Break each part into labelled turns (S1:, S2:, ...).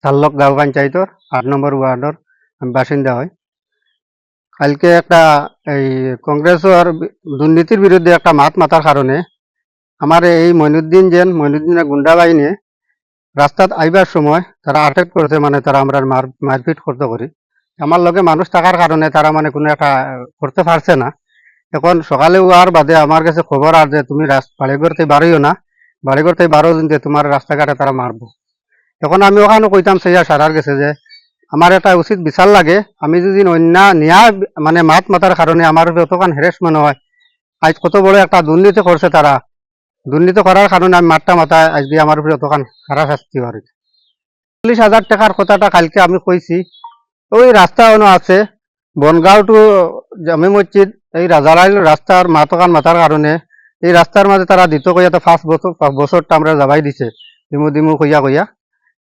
S1: চাল্লক গাঁও পঞ্চায়েতর ৮ নম্বর ওয়ার্ডর আমি বাসিন্দা হই। কালকে একটা এই কংগ্রেসের দুর্নীতির বিরুদ্ধে একটা মাত মাতার কারণে আমার এই মইনুদ্দিনের গুন্ডা বাহিনী রাস্তাত আইবার সময় তারা আটেক করতে, মানে তারা আমরা মারপিট করতে করি। আমার লগে মানুষ থাকার কারণে তারা মানে কোনো একটা করতে পারছে না। এখন সকালে হওয়ার বাদে আমার কাছে খবর আর যে তুমি বাড়িঘর থেকে বাড়িও না, বাড়িঘর থেকে বারো দিন তোমার রাস্তাঘাটে তারা মারবো। এখন আমি ওখানে কইতাম সেইয়া সারার গেছে যে আমার একটা উচিত বিচার লাগে। আমি যদি অন্য নিয়া মানে মাত মাতার কারণে আমার অতখান হ্যারাসমেন্ট হয়, আজ কত বড় একটা দুর্নীতি করছে তারা, দুর্নীতি করার কারণে আমি মাঠটা মাথায় আজকে আমার উপরে অতখান খারাপ শাস্তি হয়। 40,000 টাকার কথাটা কালকে আমি কইছি। ওই রাস্তা অন্য আছে বনগাঁও টু জামে মসজিদ, এই রাজারাইল রাস্তার মাতকান মাথার কারণে এই রাস্তার মাঝে তারা দিত কইয়া তো 5 বছরটা আমরা যাবাই দিছে দিমু দিমু কইয়া কইয়া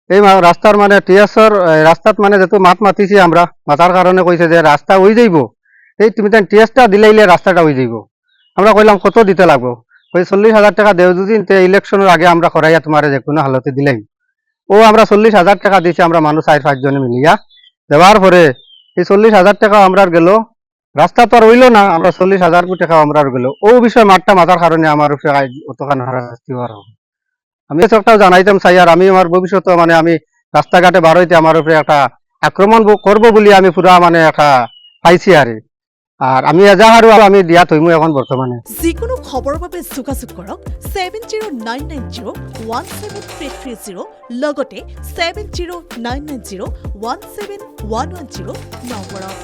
S1: এই রাস্তার মানে টিএসর রাস্তাত মানে যেহেতু মাত মাতিছি আমরা মাতার কারণে কইছে যে রাস্তা হয়ে যাইব, এই তুমি তাই টিএসটা দিলাইলে রাস্তাটা হয়ে যাইব। আমরা কইলাম কত দিতে লাগবো, ওই 40,000 টাকা দেও দুদিন ইলেকশনের আগে আমরা করাইয়া তোমার যে কোনো হালতে দিলাম। ও আমরা 40,000 টাকা দিয়েছি আমরা মানুষ 4-5 জনে মিলিয়া। দেওয়ার পরে এই 40,000 টাকা আমরা গেল, রাস্তা তো আর হইল না, আমরা 40,000 টাকা আমরা গেল। ও বিষয় মাঠটা মাথার কারণে আমার উপরে অতখান হারাশাস্তি হওয়ার। আমি সবটাও জানাইতাম চাই, আর আমি আমার ভবিষ্যতে মানে আমি রাস্তাঘাটে বার হইতে আমার উপরে একটা আক্রমণ করবো বলে আমি পুরা মানে একটা পাইছি আর আমি এজাহারও আমি দিয়া থইমু এখন বর্তমানে।
S2: যিকোনো খবৰৰ বাবে যোগাযোগ কৰক 7099017330 লগতে 7099017110 নম্বৰত।